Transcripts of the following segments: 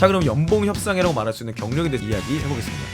자, 그럼 연봉 협상이라고 말할 수 있는 경력에 대해서 이야기 해보겠습니다.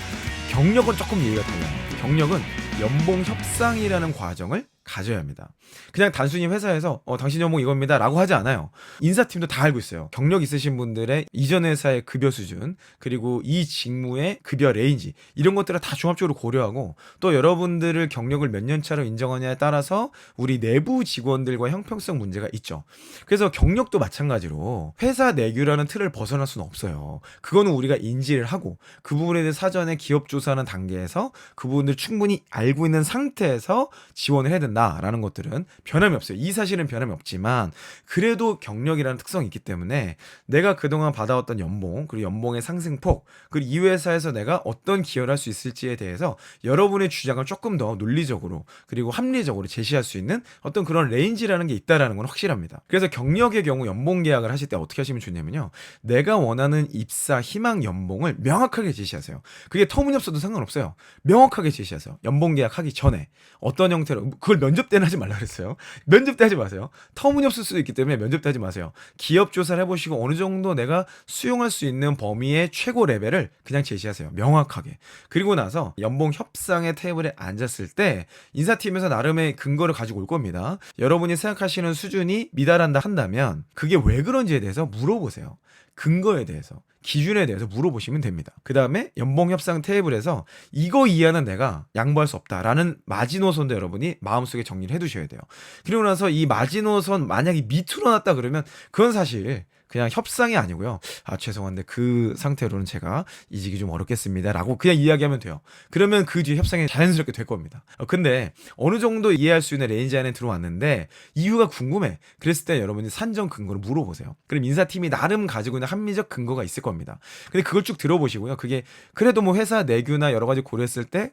경력은 조금 얘기가 달라요. 경력은 연봉 협상이라는 과정을 가져야 합니다. 그냥 단순히 회사에서 당신 연봉 이겁니다 라고 하지 않아요. 인사팀도 다 알고 있어요. 경력 있으신 분들의 이전 회사의 급여 수준, 그리고 이 직무의 급여 레인지, 이런 것들을 다 종합적으로 고려하고, 또 여러분들을 경력을 몇 년 차로 인정하냐에 따라서 우리 내부 직원들과 형평성 문제가 있죠. 그래서 경력도 마찬가지로 회사 내규라는 틀을 벗어날 수는 없어요. 그거는 우리가 인지를 하고, 그 부분에 대해 사전에 기업 조사하는 단계에서 그 부분을 충분히 알고 있는 상태에서 지원을 해야 된다라는 것들은 변함이 없어요. 이 사실은 변함이 없지만, 그래도 경력이라는 특성이 있기 때문에 내가 그동안 받아왔던 연봉, 그리고 연봉의 상승폭, 그리고 이 회사에서 내가 어떤 기여를 할 수 있을지에 대해서 여러분의 주장을 조금 더 논리적으로 그리고 합리적으로 제시할 수 있는 어떤 그런 레인지라는 게 있다라는 건 확실합니다. 그래서 경력의 경우 연봉 계약을 하실 때 어떻게 하시면 좋냐면요, 내가 원하는 입사 희망 연봉을 명확하게 제시하세요. 그게 터무니없어도 상관없어요. 명확하게 제시하세요. 연봉 계약하기 전에 어떤 형태로. 그걸 면접 때는 하지 말라 그랬어요. 면접 때 하지 마세요. 터무니없을 수도 있기 때문에 면접 때 하지 마세요. 기업 조사를 해보시고 어느 정도 내가 수용할 수 있는 범위의 최고 레벨을 그냥 제시하세요. 명확하게. 그리고 나서 연봉 협상의 테이블에 앉았을 때 인사팀에서 나름의 근거를 가지고 올 겁니다. 여러분이 생각하시는 수준이 미달한다 한다면 그게 왜 그런지에 대해서 물어보세요. 근거에 대해서, 기준에 대해서 물어보시면 됩니다. 그 다음에 연봉 협상 테이블에서 이거 이하는 내가 양보할 수 없다라는 마지노선도 여러분이 마음속에 정리를 해두셔야 돼요. 그리고 나서 이 마지노선 만약에 밑으로 났다 그러면 그건 사실 그냥 협상이 아니고요. 죄송한데 그 상태로는 제가 이직이 좀 어렵겠습니다 라고 그냥 이야기하면 돼요. 그러면 그 뒤에 협상이 자연스럽게 될 겁니다. 근데 어느 정도 이해할 수 있는 레인지 안에 들어왔는데 이유가 궁금해. 그랬을 때 여러분이 산정 근거를 물어보세요. 그럼 인사팀이 나름 가지고 있는 합리적 근거가 있을 겁니다. 근데 그걸 쭉 들어보시고요. 그게 그래도 뭐 회사 내규나 여러 가지 고려했을 때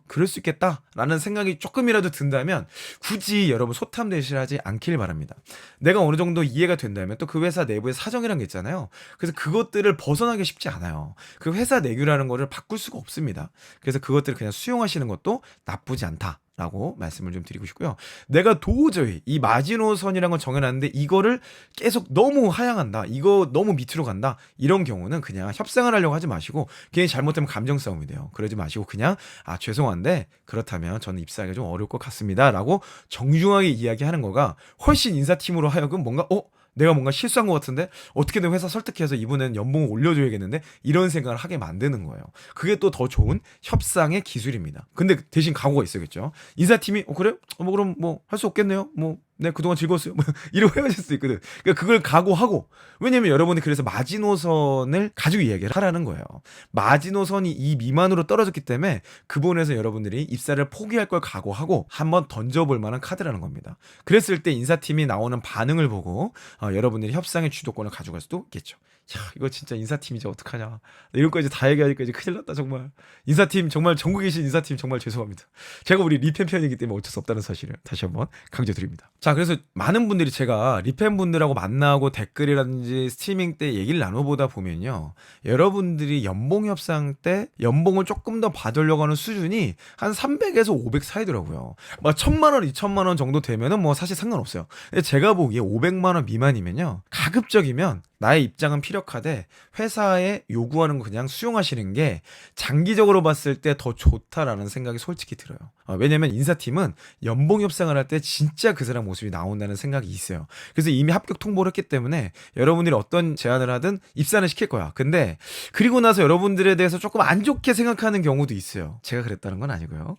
그럴 수 있겠다라는 생각이 조금이라도 든다면 굳이 여러분 소탐대실하지 않길 바랍니다. 내가 어느 정도 이해가 된다면 또 그 회사 내부의 사정이란 게 있잖아요. 그래서 그것들을 벗어나기 쉽지 않아요. 그 회사 내규라는 거를 바꿀 수가 없습니다. 그래서 그것들을 그냥 수용하시는 것도 나쁘지 않다 라고 말씀을 좀 드리고 싶고요. 내가 도저히 이 마지노선이라는 걸 정해놨는데 이거를 계속 너무 하향한다, 이거 너무 밑으로 간다, 이런 경우는 그냥 협상을 하려고 하지 마시고, 괜히 잘못되면 감정 싸움이 돼요. 그러지 마시고 그냥 죄송한데 그렇다면 저는 입사하기가 좀 어려울 것 같습니다 라고 정중하게 이야기하는 거가 훨씬 인사팀으로 하여금 내가 뭔가 실수한 것 같은데 어떻게든 회사 설득해서 이번엔 연봉을 올려줘야겠는데, 이런 생각을 하게 만드는 거예요. 그게 또 더 좋은 협상의 기술입니다. 근데 대신 각오가 있어야겠죠. 인사팀이 그래? 그럼 할 수 없겠네요. 네, 그동안 즐거웠어요. 이러고 헤어질 수 있거든. 그러니까 그걸 각오하고, 왜냐면 여러분이 그래서 마지노선을 가지고 이야기를 하라는 거예요. 마지노선이 이 미만으로 떨어졌기 때문에 그 부분에서 여러분들이 입사를 포기할 걸 각오하고 한번 던져볼 만한 카드라는 겁니다. 그랬을 때 인사팀이 나오는 반응을 보고 여러분들이 협상의 주도권을 가져갈 수도 있겠죠. 이거 진짜 인사팀이지 어떡하냐, 이런 거 이제 다 얘기하니까 이제 큰일 났다 정말. 인사팀 정말, 전국에 계신 인사팀 정말 죄송합니다. 제가 우리 리펜 편이기 때문에 어쩔 수 없다는 사실을 다시 한번 강조드립니다. 자, 그래서 많은 분들이 제가 리펜 분들하고 만나고 댓글이라든지 스트리밍 때 얘기를 나눠보다 보면요, 여러분들이 연봉 협상 때 연봉을 조금 더 받으려고 하는 수준이 한 300에서 500 사이더라고요. 1000만 원, 2000만 원 정도 되면은 사실 상관없어요. 근데 제가 보기에 500만 원 미만이면요, 가급적이면 나의 입장은 피력하되 회사에 요구하는 거 그냥 수용하시는 게 장기적으로 봤을 때 더 좋다라는 생각이 솔직히 들어요. 왜냐면 인사팀은 연봉 협상을 할 때 진짜 그 사람 모습이 나온다는 생각이 있어요. 그래서 이미 합격 통보를 했기 때문에 여러분들이 어떤 제안을 하든 입사는 시킬 거야. 근데 그리고 나서 여러분들에 대해서 조금 안 좋게 생각하는 경우도 있어요. 제가 그랬다는 건 아니고요.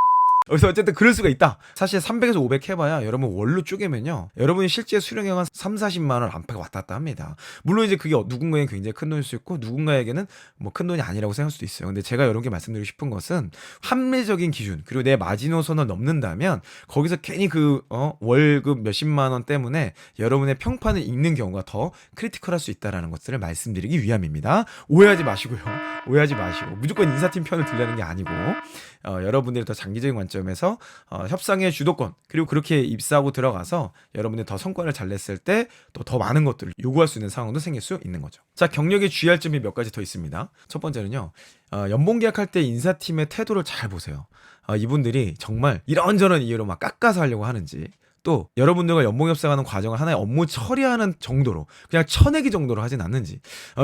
그래서 어쨌든 그럴 수가 있다. 사실 300에서 500 해봐야 여러분 월로 쪼개면요, 여러분이 실제 수령액 한 3, 40만 원 안팎 왔다 갔다 합니다. 물론 이제 그게 누군가에겐 굉장히 큰 돈일 수 있고 누군가에게는 큰 돈이 아니라고 생각할 수도 있어요. 근데 제가 여러분께 말씀드리고 싶은 것은 합리적인 기준, 그리고 내 마지노선을 넘는다면 거기서 괜히 월급 몇십만 원 때문에 여러분의 평판을 읽는 경우가 더 크리티컬할 수 있다는 것들을 말씀드리기 위함입니다. 오해하지 마시고요. 오해하지 마시고 무조건 인사팀 편을 들려는 게 아니고, 여러분들이 더 장기적인 관점에서 협상의 주도권, 그리고 그렇게 입사하고 들어가서 여러분들이 더 성과를 잘 냈을 때 또 더 많은 것들을 요구할 수 있는 상황도 생길 수 있는 거죠. 자, 경력에 주의할 점이 몇 가지 더 있습니다. 첫 번째는요, 연봉 계약할 때 인사팀의 태도를 잘 보세요. 이분들이 정말 이런저런 이유로 막 깎아서 하려고 하는지, 또 여러분들과 연봉 협상하는 과정을 하나의 업무 처리하는 정도로 그냥 쳐내기 정도로 하진 않는지.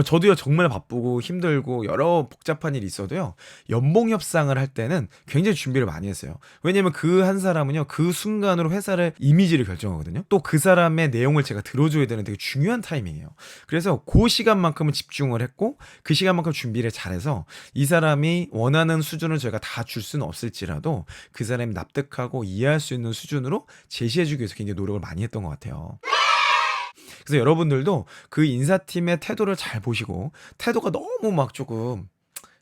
저도요 정말 바쁘고 힘들고 여러 복잡한 일이 있어도요 연봉 협상을 할 때는 굉장히 준비를 많이 했어요. 왜냐면 그 한 사람은요 그 순간으로 회사의 이미지를 결정하거든요. 또 그 사람의 내용을 제가 들어줘야 되는 되게 중요한 타이밍이에요. 그래서 그 시간만큼은 집중을 했고 그 시간만큼 준비를 잘해서 이 사람이 원하는 수준을 저희가 다 줄 수는 없을지라도 그 사람이 납득하고 이해할 수 있는 수준으로 제시해주기 위해서 굉장히 노력을 많이 했던 것 같아요. 그래서 여러분들도 그 인사팀의 태도를 잘 보시고 태도가 너무 막 조금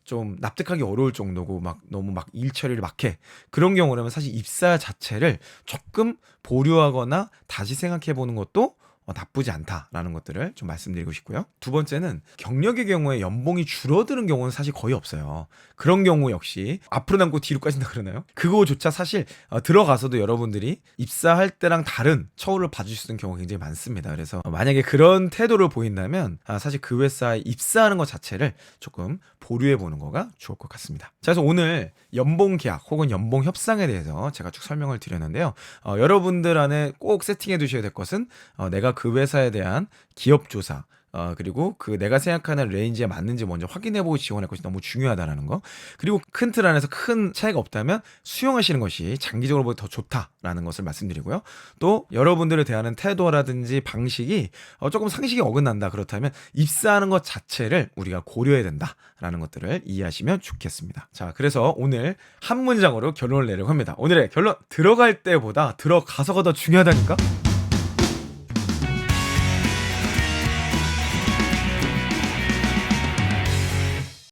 좀 납득하기 어려울 정도고 막 너무 막 일 처리를 막 해. 그런 경우라면 사실 입사 자체를 조금 보류하거나 다시 생각해 보는 것도 나쁘지 않다라는 것들을 좀 말씀드리고 싶고요. 두 번째는 경력의 경우에 연봉이 줄어드는 경우는 사실 거의 없어요. 그런 경우 역시 앞으로 남고 뒤로 까진다 그러나요? 그거조차 사실 들어가서도 여러분들이 입사할 때랑 다른 처우를 봐주실 수 있는 경우가 굉장히 많습니다. 그래서 만약에 그런 태도를 보인다면 사실 그 회사에 입사하는 것 자체를 조금 보류해 보는 거가 좋을 것 같습니다. 자, 그래서 오늘 연봉 계약 혹은 연봉 협상에 대해서 제가 쭉 설명을 드렸는데요. 여러분들 안에 꼭 세팅해 두셔야 될 것은 내가 그 회사에 대한 기업 조사 그리고 그 내가 생각하는 레인지에 맞는지 먼저 확인해보고 지원할 것이 너무 중요하다는 거. 그리고 큰 틀 안에서 큰 차이가 없다면 수용하시는 것이 장기적으로 보다 더 좋다라는 것을 말씀드리고요. 또 여러분들을 대하는 태도라든지 방식이 조금 상식이 어긋난다 그렇다면 입사하는 것 자체를 우리가 고려해야 된다라는 것들을 이해하시면 좋겠습니다. 자, 그래서 오늘 한 문장으로 결론을 내려고 합니다. 오늘의 결론, 들어갈 때보다 들어가서가 더 중요하다니까?